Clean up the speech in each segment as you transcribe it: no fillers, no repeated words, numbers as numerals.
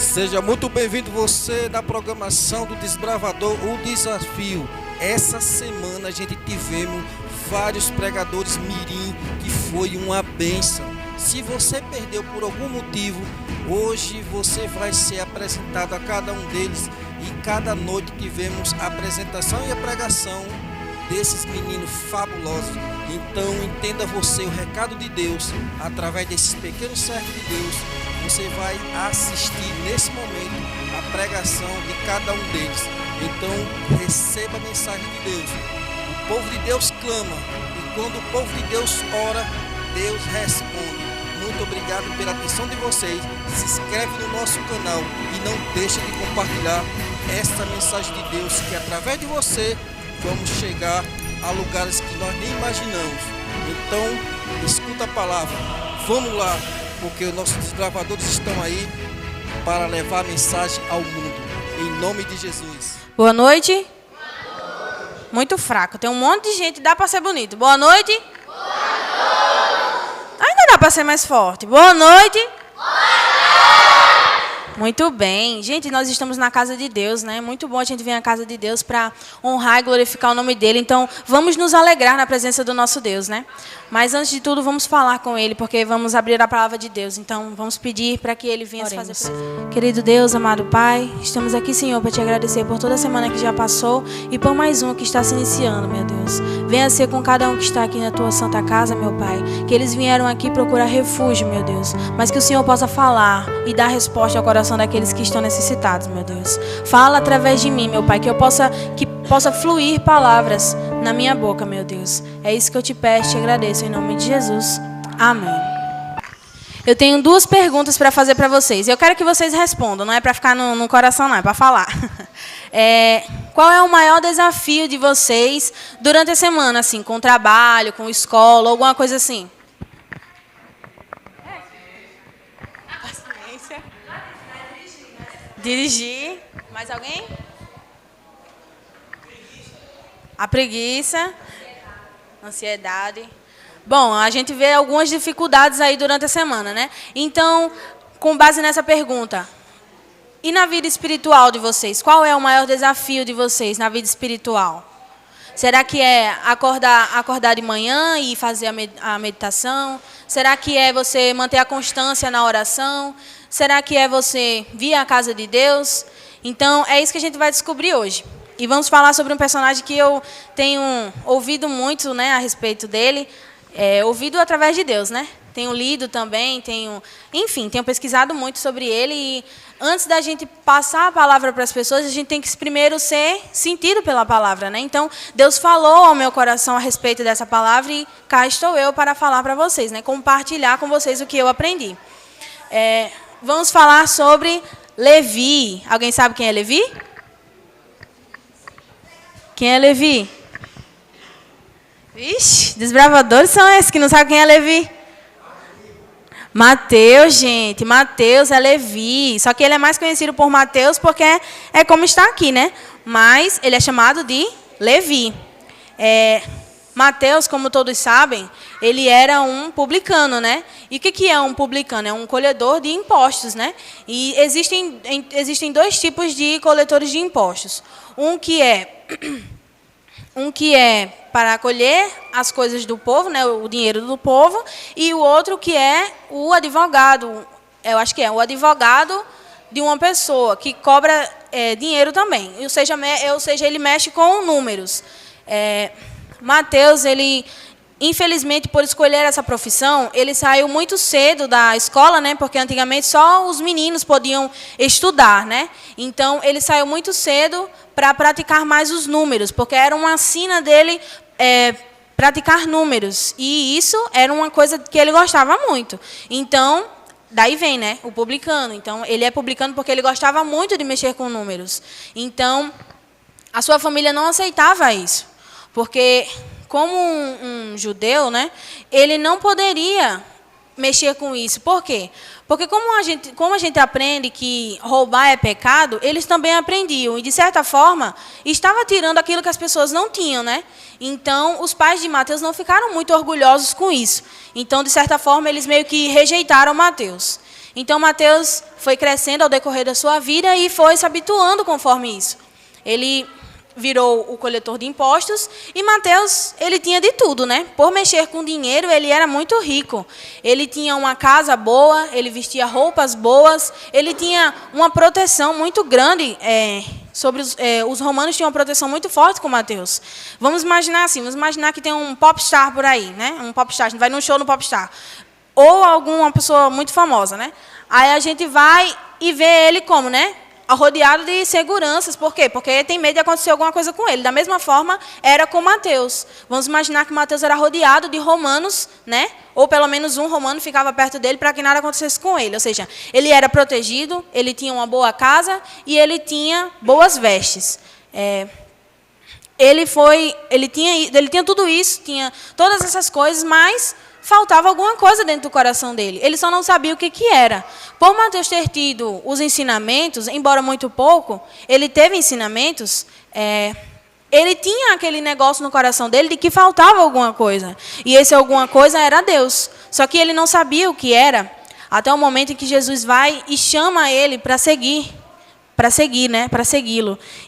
Seja muito bem-vindo você na programação do Desbravador, o Desafio. Essa semana a gente tivemos vários pregadores mirim, que foi uma bênção. Se você perdeu por algum motivo, hoje você vai ser apresentado a cada um deles. E cada noite tivemos a apresentação e a pregação desses meninos fabulosos. Então entenda você o recado de Deus através desses pequenos servos de Deus. Você vai assistir nesse momento a pregação de cada um deles. Então receba a mensagem de Deus. O povo de Deus clama, e quando o povo de Deus ora, Deus responde. Muito obrigado pela atenção de vocês. Se inscreve no nosso canal e não deixe de compartilhar essa mensagem de Deus, que através de você vamos chegar a lugares que nós nem imaginamos. Então escuta a palavra, vamos lá, porque os nossos desbravadores estão aí para levar a mensagem ao mundo, em nome de Jesus. Boa noite. Boa noite. Muito fraco, tem um monte de gente, dá para ser bonito. Boa noite. Boa noite. Ainda dá para ser mais forte. Boa noite. Boa noite. Muito bem. Gente, nós estamos na casa de Deus, né? Muito bom a gente vir à casa de Deus para honrar e glorificar o nome dele. Então, vamos nos alegrar na presença do nosso Deus, né? Mas, antes de tudo, vamos falar com ele, porque vamos abrir a palavra de Deus. Então, vamos pedir para que ele venha fazer. Querido Deus, amado Pai, estamos aqui, Senhor, para te agradecer por toda a semana que já passou e por mais uma que está se iniciando, meu Deus. Venha ser com cada um que está aqui na tua santa casa, meu Pai. Que eles vieram aqui procurar refúgio, meu Deus. Mas que o Senhor possa falar e dar resposta ao coração daqueles que estão necessitados, meu Deus. Fala através de mim, meu Pai, que possa fluir palavras na minha boca, meu Deus. É isso que eu te peço, te agradeço em nome de Jesus. Amém. Eu tenho duas perguntas para fazer para vocês. Eu quero que vocês respondam, não é para ficar no coração, não, é para falar. Qual é o maior desafio de vocês durante a semana, assim, com trabalho, com escola, alguma coisa assim? Paciência. Dirigir. Mais alguém? A preguiça. Ansiedade. Bom, a gente vê algumas dificuldades aí durante a semana, né? Então, com base nessa pergunta, e na vida espiritual de vocês? Qual é o maior desafio de vocês na vida espiritual? Será que é acordar de manhã e fazer a meditação? Será que é você manter a constância na oração? Será que é você vir à casa de Deus? Então, é isso que a gente vai descobrir hoje. E vamos falar sobre um personagem que eu tenho ouvido muito, né, a respeito dele. Ouvido através de Deus, né? Tenho lido também, tenho pesquisado muito sobre ele. E antes da gente passar a palavra para as pessoas, a gente tem que primeiro ser sentido pela palavra, né? Então, Deus falou ao meu coração a respeito dessa palavra e cá estou eu para falar para vocês, né? Compartilhar com vocês o que eu aprendi. Vamos falar sobre Levi. Alguém sabe quem é Levi? Quem é Levi? Vixe, desbravadores são esses que não sabem quem é Levi. Mateus, gente. Mateus é Levi. Só que ele é mais conhecido por Mateus porque é como está aqui, né? Mas ele é chamado de Levi. Mateus, como todos sabem, ele era um publicano, né? E o que é um publicano? É um colhedor de impostos, né? E existem dois tipos de coletores de impostos. Um que é para colher as coisas do povo, né, o dinheiro do povo, e o outro que é o advogado. Eu acho que é o advogado de uma pessoa que cobra dinheiro também. Ou seja, ele mexe com números. Mateus, ele, infelizmente, por escolher essa profissão, ele saiu muito cedo da escola, né? Porque antigamente só os meninos podiam estudar, né? Então, ele saiu muito cedo para praticar mais os números, porque era uma sina dele praticar números. E isso era uma coisa que ele gostava muito. Então, daí vem, né? O publicano. Então, ele é publicano porque ele gostava muito de mexer com números. Então, a sua família não aceitava isso. Porque, como um judeu, né, ele não poderia mexer com isso. Por quê? Porque como a gente aprende que roubar é pecado, eles também aprendiam. E, de certa forma, estava tirando aquilo que as pessoas não tinham, né? Então, os pais de Mateus não ficaram muito orgulhosos com isso. Então, de certa forma, eles meio que rejeitaram Mateus. Então, Mateus foi crescendo ao decorrer da sua vida e foi se habituando conforme isso. Ele virou o coletor de impostos e Mateus, ele tinha de tudo, né? Por mexer com dinheiro, ele era muito rico. Ele tinha uma casa boa, ele vestia roupas boas, ele tinha uma proteção muito grande sobre os romanos tinham uma proteção muito forte com Mateus. Vamos imaginar assim, vamos imaginar que tem um popstar por aí, né? Um popstar, a gente vai num show no popstar. Ou alguma pessoa muito famosa, né? Aí a gente vai e vê ele como, né? Rodeado de seguranças. Por quê? Porque tem medo de acontecer alguma coisa com ele. Da mesma forma, era com Mateus. Vamos imaginar que Mateus era rodeado de romanos, né? Ou pelo menos um romano ficava perto dele para que nada acontecesse com ele. Ou seja, ele era protegido, ele tinha uma boa casa e ele tinha boas vestes. Ele tinha tudo isso, tinha todas essas coisas, mas faltava alguma coisa dentro do coração dele. Ele só não sabia o que era. Por Mateus ter tido os ensinamentos, embora muito pouco, ele teve ensinamentos, ele tinha aquele negócio no coração dele de que faltava alguma coisa. E esse alguma coisa era Deus. Só que ele não sabia o que era, até o momento em que Jesus vai e chama ele para segui-lo.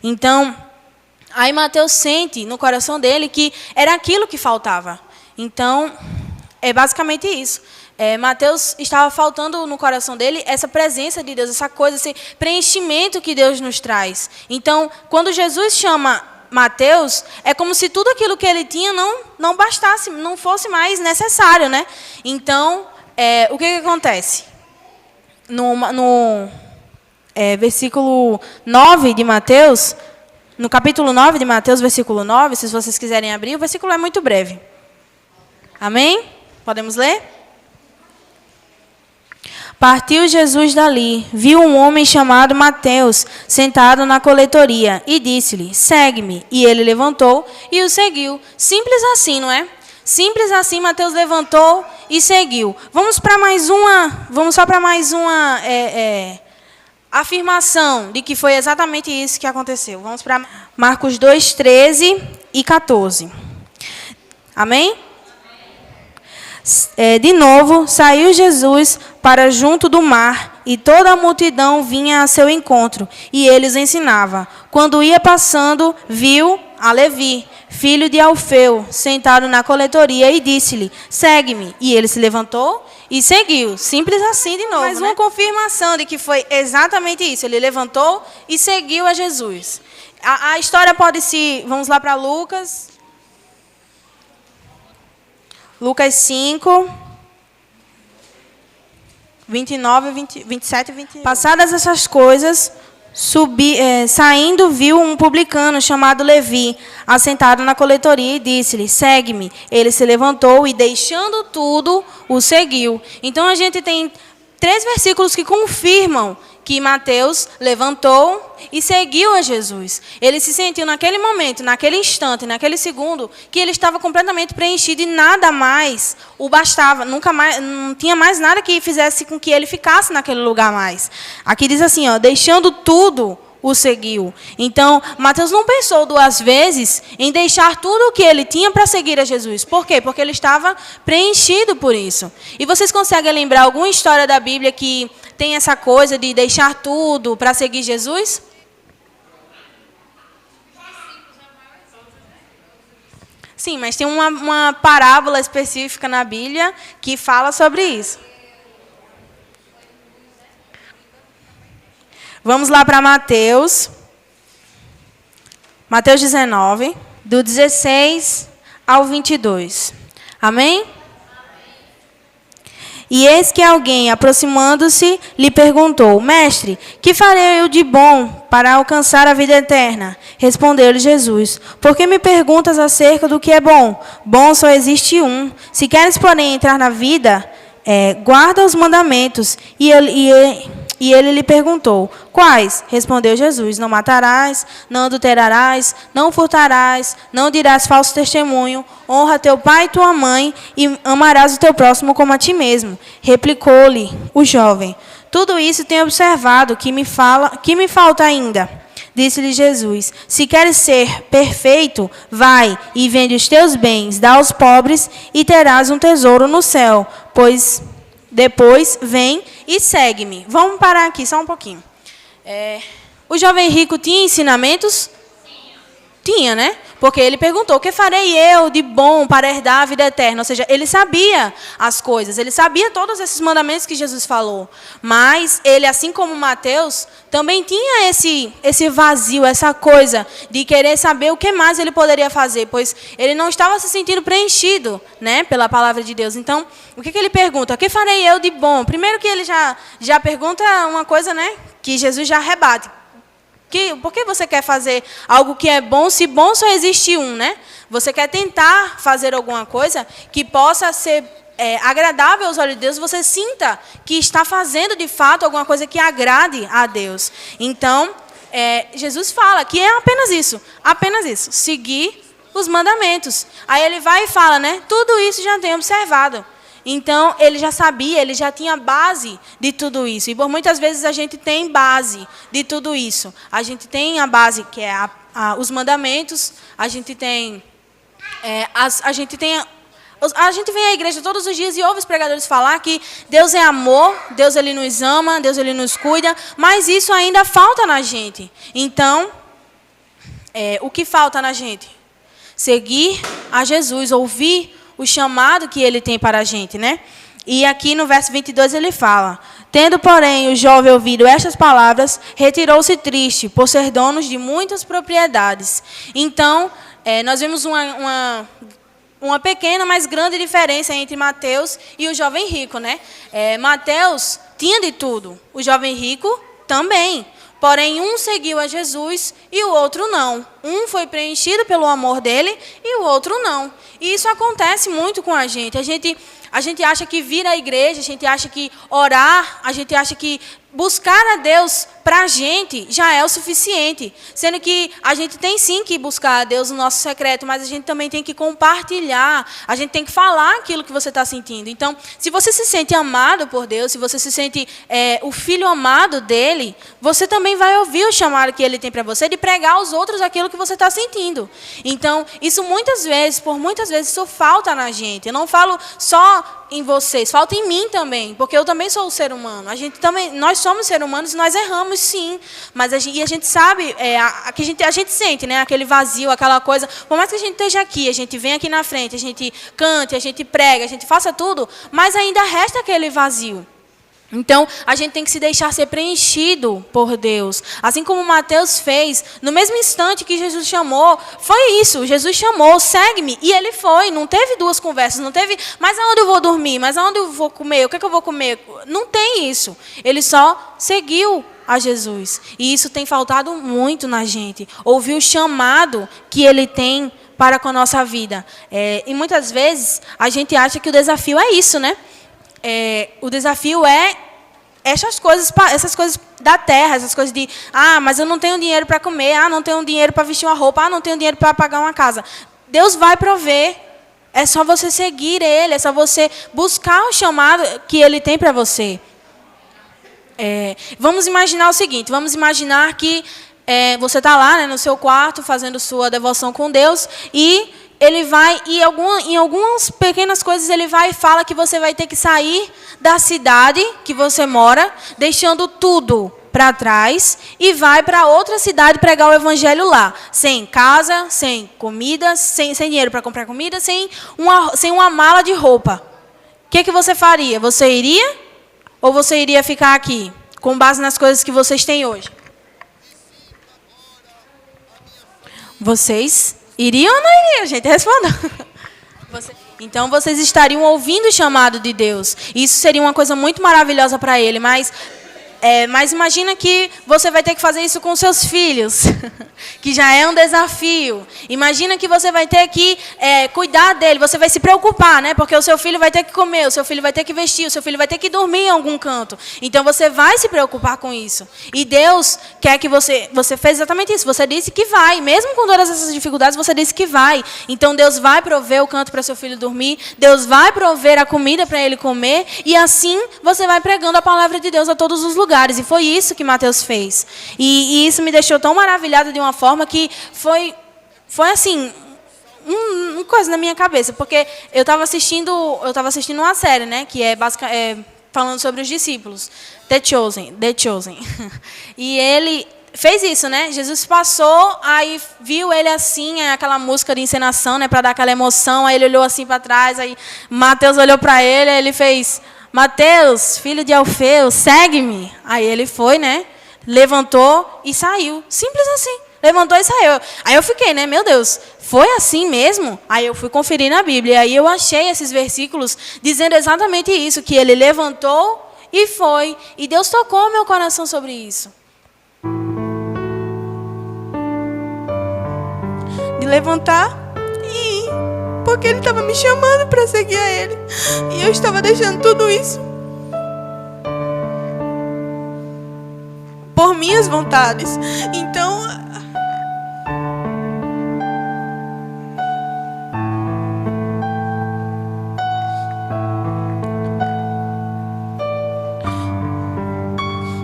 Então, aí Mateus sente no coração dele que era aquilo que faltava. Então, é basicamente isso. Mateus estava faltando no coração dele essa presença de Deus, essa coisa, esse preenchimento que Deus nos traz. Então, quando Jesus chama Mateus, é como se tudo aquilo que ele tinha não bastasse, não fosse mais necessário, né? Então, o que acontece? No versículo 9 de Mateus, no capítulo 9 de Mateus, versículo 9, se vocês quiserem abrir, o versículo é muito breve. Amém? Podemos ler? Partiu Jesus dali, viu um homem chamado Mateus sentado na coletoria e disse-lhe, segue-me. E ele levantou e o seguiu. Simples assim, não é? Simples assim, Mateus levantou e seguiu. Vamos só para mais uma afirmação de que foi exatamente isso que aconteceu. Vamos para Marcos 2, 13 e 14. Amém? De novo, saiu Jesus para junto do mar, e toda a multidão vinha a seu encontro, e ele os ensinava. Quando ia passando, viu a Levi, filho de Alfeu, sentado na coletoria, e disse-lhe, segue-me. E ele se levantou e seguiu. Simples assim de novo. Mais uma confirmação de que foi exatamente isso. Ele levantou e seguiu a Jesus. A história pode se... Vamos lá para Lucas. Lucas 5, 29, 27 e 28. Passadas essas coisas, saindo, viu um publicano chamado Levi, assentado na coletoria, e disse-lhe, segue-me. Ele se levantou e, deixando tudo, o seguiu. Então, a gente tem 3 versículos que confirmam que Mateus levantou e seguiu a Jesus. Ele se sentiu naquele momento, naquele instante, naquele segundo, que ele estava completamente preenchido e nada mais o bastava. Nunca mais, não tinha mais nada que fizesse com que ele ficasse naquele lugar mais. Aqui diz assim, deixando tudo, o seguiu. Então, Mateus não pensou 2 vezes em deixar tudo o que ele tinha para seguir a Jesus. Por quê? Porque ele estava preenchido por isso. E vocês conseguem lembrar alguma história da Bíblia que tem essa coisa de deixar tudo para seguir Jesus? Sim, mas tem uma parábola específica na Bíblia que fala sobre isso. Vamos lá para Mateus. Mateus 19, do 16 ao 22. Amém? E eis que alguém, aproximando-se, lhe perguntou, mestre, que farei eu de bom para alcançar a vida eterna? Respondeu-lhe Jesus, por que me perguntas acerca do que é bom? Bom só existe um. Se queres, porém, entrar na vida, guarda os mandamentos. E ele lhe perguntou, quais? Respondeu Jesus, não matarás, não adulterarás, não furtarás, não dirás falso testemunho, honra teu pai e tua mãe e amarás o teu próximo como a ti mesmo. Replicou-lhe o jovem, tudo isso tenho observado, que me falta ainda. Disse-lhe Jesus, se queres ser perfeito, vai e vende os teus bens, dá aos pobres e terás um tesouro no céu, pois... Depois, vem e segue-me. Vamos parar aqui só um pouquinho. O jovem rico tinha ensinamentos? Tinha, né? Porque ele perguntou, o que farei eu de bom para herdar a vida eterna? Ou seja, ele sabia as coisas, ele sabia todos esses mandamentos que Jesus falou. Mas ele, assim como Mateus, também tinha esse vazio, essa coisa de querer saber o que mais ele poderia fazer, pois ele não estava se sentindo preenchido, né, pela palavra de Deus. Então, o que ele pergunta? O que farei eu de bom? Primeiro que ele já pergunta uma coisa, né, que Jesus já rebate. Por que você quer fazer algo que é bom, se bom só existe um, né? Você quer tentar fazer alguma coisa que possa ser agradável aos olhos de Deus, você sinta que está fazendo, de fato, alguma coisa que agrade a Deus. Então, Jesus fala que é apenas isso, seguir os mandamentos. Aí ele vai e fala, né? Tudo isso já tenho observado. Então, ele já sabia, ele já tinha base de tudo isso. E por muitas vezes a gente tem base de tudo isso. A gente tem a base, que é os mandamentos, a gente tem... A gente vem à igreja todos os dias e ouve os pregadores falar que Deus é amor, Deus ele nos ama, Deus ele nos cuida, mas isso ainda falta na gente. Então, o que falta na gente? Seguir a Jesus, ouvir o chamado que ele tem para a gente, né? E aqui no verso 22 ele fala: tendo, porém, o jovem ouvido estas palavras, retirou-se triste, por ser dono de muitas propriedades. Então, nós vemos uma pequena, mas grande diferença entre Mateus e o jovem rico, né? Mateus tinha de tudo, o jovem rico também. Porém, um seguiu a Jesus e o outro não. Um foi preenchido pelo amor dele e o outro não. E isso acontece muito com a gente. A gente acha que vir à igreja, a gente acha que orar, a gente acha que buscar a Deus para a gente já é o suficiente. Sendo que a gente tem sim que buscar a Deus no nosso secreto, mas a gente também tem que compartilhar, a gente tem que falar aquilo que você está sentindo. Então, se você se sente amado por Deus, se você se sente o filho amado dele, você também vai ouvir o chamado que ele tem para você de pregar aos outros aquilo que você está sentindo. Então, isso por muitas vezes, isso falta na gente. Eu não falo só em vocês, falta em mim também, porque eu também sou um ser humano. Nós somos seres humanos e nós erramos sim, mas a gente sabe, a gente sente, né, aquele vazio, aquela coisa. Por mais que a gente esteja aqui, a gente vem aqui na frente, a gente cante, a gente prega, a gente faça tudo, mas ainda resta aquele vazio. Então, a gente tem que se deixar ser preenchido por Deus. Assim como Mateus fez, no mesmo instante que Jesus chamou, foi isso. Jesus chamou, segue-me. E ele foi. Não teve duas conversas. Não teve, mas aonde eu vou dormir? Mas aonde eu vou comer? O que é que eu vou comer? Não tem isso. Ele só seguiu a Jesus. E isso tem faltado muito na gente. Ouvir o chamado que ele tem para com a nossa vida. E muitas vezes, a gente acha que o desafio é isso, né? O desafio é essas coisas da terra, essas coisas de, mas eu não tenho dinheiro para comer, não tenho dinheiro para vestir uma roupa, não tenho dinheiro para pagar uma casa. Deus vai prover. É só você seguir ele, é só você buscar o chamado que ele tem para você. Vamos imaginar o seguinte, vamos imaginar que você está lá, né, no seu quarto, fazendo sua devoção com Deus, e ele vai, em algumas pequenas coisas, ele vai e fala que você vai ter que sair da cidade que você mora, deixando tudo para trás, e vai para outra cidade pregar o evangelho lá, sem casa, sem comida, sem dinheiro para comprar comida, sem uma mala de roupa. O que você faria? Você iria? Ou você iria ficar aqui, com base nas coisas que vocês têm hoje? Vocês iriam ou não iriam, gente? Responda. Então, vocês estariam ouvindo o chamado de Deus. Isso seria uma coisa muito maravilhosa para ele, mas imagina que você vai ter que fazer isso com seus filhos, que já é um desafio. Imagina que você vai ter que cuidar dele, você vai se preocupar, né? Porque o seu filho vai ter que comer, o seu filho vai ter que vestir, o seu filho vai ter que dormir em algum canto. Então, você vai se preocupar com isso. E Deus quer que você fez exatamente isso. Você disse que vai, mesmo com todas essas dificuldades, você disse que vai. Então, Deus vai prover o canto para seu filho dormir, Deus vai prover a comida para ele comer, e assim você vai pregando a palavra de Deus a todos os lugares. E foi isso que Mateus fez. E isso me deixou tão maravilhada de uma forma que foi assim, uma coisa na minha cabeça. Porque eu estava assistindo uma série, né? Que falando sobre os discípulos, The Chosen. E ele fez isso, né? Jesus passou, aí viu ele assim, aquela música de encenação, né, para dar aquela emoção, aí ele olhou assim para trás, aí Mateus olhou para ele, aí ele fez: Mateus, filho de Alfeu, segue-me. Aí ele foi, né? Levantou e saiu. Simples assim. Levantou e saiu. Aí eu fiquei, né? Meu Deus, foi assim mesmo? Aí eu fui conferir na Bíblia. Aí eu achei esses versículos dizendo exatamente isso, que ele levantou e foi. E Deus tocou meu coração sobre isso. De levantar e ir. Porque ele estava me chamando para seguir a ele. E eu estava deixando tudo isso por minhas vontades. Então,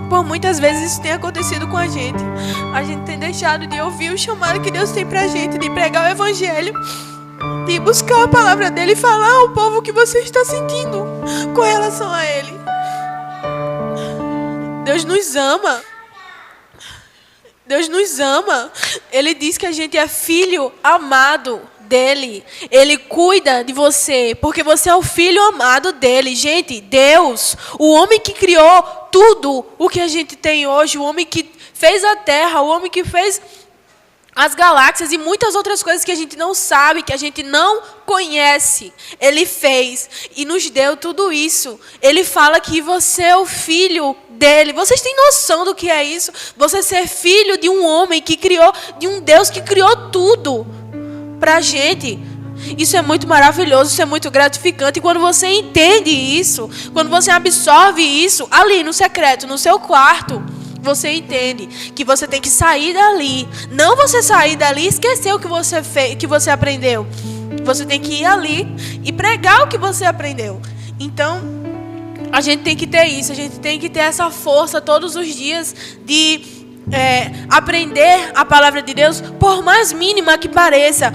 por muitas vezes isso tem acontecido com a gente. A gente tem deixado de ouvir o chamado que Deus tem pra gente, de pregar o evangelho, de buscar a palavra dele e falar ao povo o que você está sentindo com relação a ele. Deus nos ama. Deus nos ama. Ele diz que a gente é filho amado dele. Ele cuida de você, porque você é o filho amado dele. Gente, Deus, o homem que criou tudo o que a gente tem hoje, o homem que fez a terra, o homem que fez as galáxias e muitas outras coisas que a gente não sabe, que a gente não conhece, ele fez e nos deu tudo isso. Ele fala que você é o filho dele. Vocês têm noção do que é isso? Você ser filho de um homem que criou, de um Deus que criou tudo pra gente. Isso é muito maravilhoso, isso é muito gratificante. E quando você entende isso, quando você absorve isso, ali no secreto, no seu quarto, você entende que você tem que sair dali. Não você sair dali e esquecer o que você fez, que você aprendeu. Você tem que ir ali e pregar o que você aprendeu. Então, a gente tem que ter isso. A gente tem que ter essa força todos os dias de aprender a palavra de Deus, por mais mínima que pareça.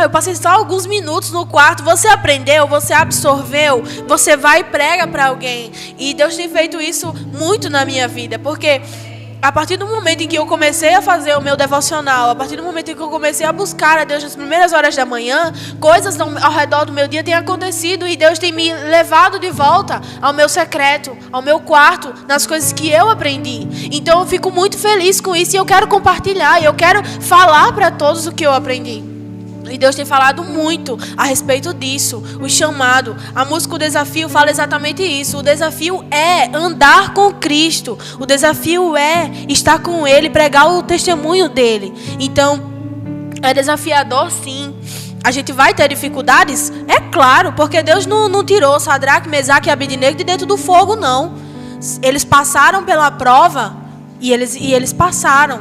Eu passei só alguns minutos no quarto. Você aprendeu, você absorveu, você vai e prega para alguém. E Deus tem feito isso muito na minha vida, porque a partir do momento em que eu comecei a fazer o meu devocional, a partir do momento em que eu comecei a buscar a Deus nas primeiras horas da manhã, coisas ao redor do meu dia têm acontecido e Deus tem me levado de volta ao meu secreto, ao meu quarto, nas coisas que eu aprendi. Então eu fico muito feliz com isso e eu quero compartilhar, e eu quero falar para todos o que eu aprendi. E Deus tem falado muito a respeito disso, o chamado. A música O Desafio fala exatamente isso. O desafio é andar com Cristo. O desafio é estar com Ele, pregar o testemunho dEle. Então, é desafiador sim. A gente vai ter dificuldades? É claro, porque Deus não tirou Sadraque, Mesaque e Abednego de dentro do fogo, não. Eles passaram pela prova e eles passaram.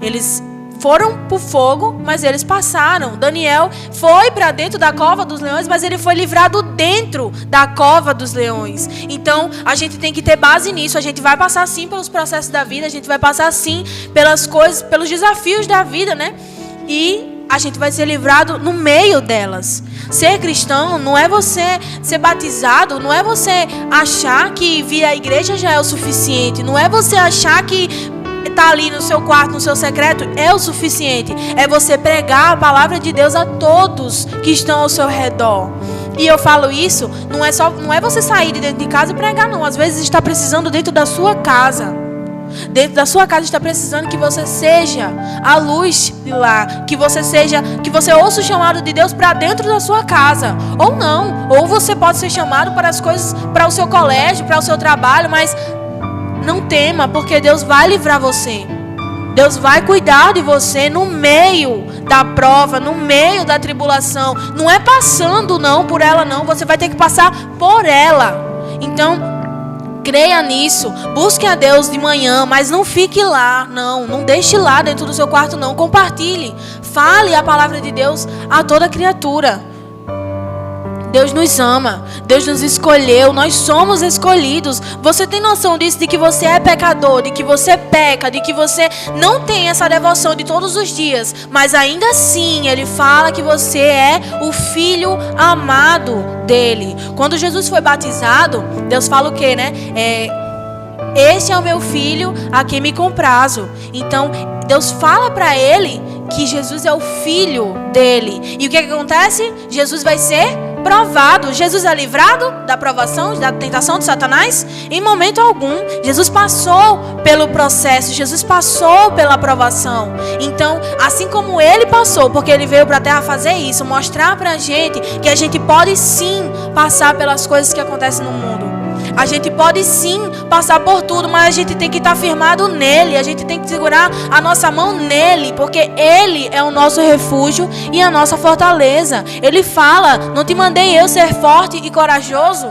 Eles foram para o fogo, mas eles passaram. Daniel foi para dentro da cova dos leões, mas ele foi livrado dentro da cova dos leões. Então, a gente tem que ter base nisso. A gente vai passar sim pelos processos da vida, a gente vai passar sim pelas coisas, pelos desafios da vida, né? E a gente vai ser livrado no meio delas. Ser cristão não é você ser batizado, não é você achar que vir à igreja já é o suficiente, não é você achar que está ali no seu quarto, no seu secreto, é o suficiente. É você pregar a palavra de Deus a todos que estão ao seu redor. E eu falo isso, não é você sair de dentro de casa e pregar, não. Às vezes está precisando dentro da sua casa. Dentro da sua casa está precisando que você seja a luz de lá, que você ouça o chamado de Deus para dentro da sua casa. Ou não, ou você pode ser chamado para as coisas, para o seu colégio, para o seu trabalho, mas não tema, porque Deus vai livrar você. Deus vai cuidar de você no meio da prova, no meio da tribulação. Não é passando não por ela não, você vai ter que passar por ela. Então, creia nisso. Busque a Deus de manhã, mas não fique lá, não deixe lá dentro do seu quarto não. Compartilhe, fale a palavra de Deus a toda criatura. Deus nos ama, Deus nos escolheu, nós somos escolhidos. Você tem noção disso, de que você é pecador, de que você peca, de que você não tem essa devoção de todos os dias, mas ainda assim Ele fala que você é o filho amado dele. Quando Jesus foi batizado, Deus fala o quê, né? Este é o meu filho a quem me comprazo. Então Deus fala para ele que Jesus é o filho dele. E o que acontece? Jesus vai ser provado. Jesus é livrado da provação, da tentação de Satanás? Em momento algum. Jesus passou pelo processo, Jesus passou pela provação. Então, assim como ele passou, porque ele veio para a terra fazer isso, mostrar para a gente que a gente pode sim passar pelas coisas que acontecem no mundo. A gente pode sim passar por tudo, mas a gente tem que estar firmado nele. A gente tem que segurar a nossa mão nele, porque ele é o nosso refúgio e a nossa fortaleza. Ele fala: não te mandei eu ser forte e corajoso?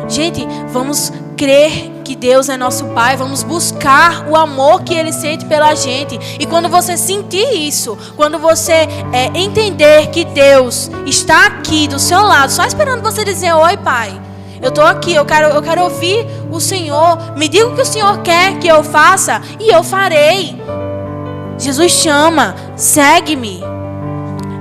Gente, vamos crer que Deus é nosso Pai. Vamos buscar o amor que Ele sente pela gente. E quando você sentir isso, quando você entender que Deus está aqui do seu lado, só esperando você dizer: oi, Pai, eu estou aqui, eu quero ouvir o Senhor. Me diga o que o Senhor quer que eu faça e eu farei. Jesus chama: segue-me.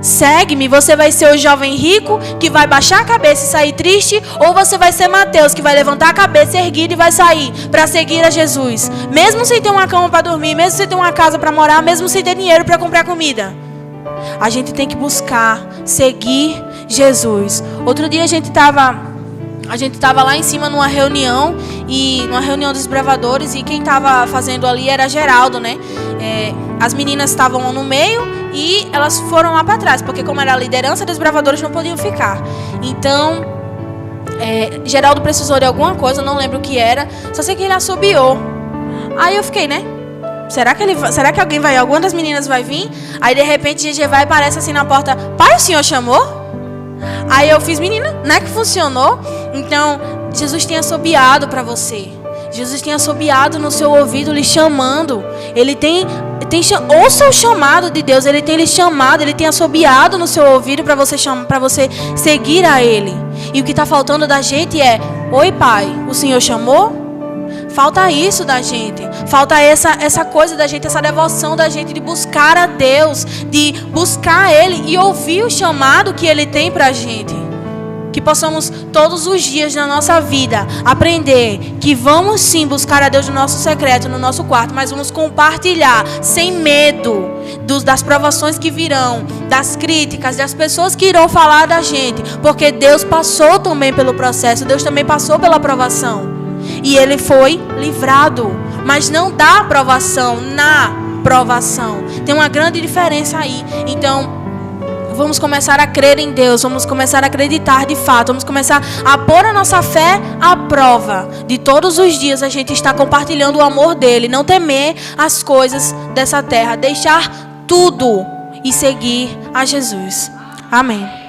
Segue-me. Você vai ser o jovem rico que vai baixar a cabeça e sair triste, ou você vai ser Mateus que vai levantar a cabeça erguida e vai sair para seguir a Jesus, mesmo sem ter uma cama para dormir, mesmo sem ter uma casa para morar, mesmo sem ter dinheiro para comprar comida. A gente tem que buscar seguir Jesus. Outro dia a gente estava lá em cima numa reunião dos desbravadores, e quem estava fazendo ali era Geraldo, né? As meninas estavam no meio e elas foram lá para trás, porque como era a liderança dos desbravadores, não podiam ficar. Então, Geraldo precisou de alguma coisa, não lembro o que era, só sei que ele assobiou. Aí eu fiquei, né? Será que alguém vai, alguma das meninas vai vir? Aí de repente GG vai e aparece assim na porta: pai, o senhor chamou? Aí eu fiz: menina, não é que funcionou? Então, Jesus tem assobiado para você. Jesus tem assobiado no seu ouvido, lhe chamando. Ele ouça o chamado de Deus. Ele tem lhe chamado, Ele tem assobiado no seu ouvido para você seguir a Ele. E o que está faltando da gente é: oi, Pai, o Senhor chamou? Falta isso da gente. Falta essa coisa da gente, essa devoção da gente de buscar a Deus, de buscar Ele e ouvir o chamado que Ele tem pra gente. Que possamos todos os dias na nossa vida aprender que vamos sim buscar a Deus no nosso secreto, no nosso quarto, mas vamos compartilhar sem medo das provações que virão, das críticas, das pessoas que irão falar da gente, porque Deus passou também pelo processo, Deus também passou pela provação. E Ele foi livrado, mas não da provação, na provação. Tem uma grande diferença aí. Então, vamos começar a crer em Deus, vamos começar a acreditar de fato, vamos começar a pôr a nossa fé à prova. De todos os dias a gente está compartilhando o amor dEle, não temer as coisas dessa terra, deixar tudo e seguir a Jesus. Amém.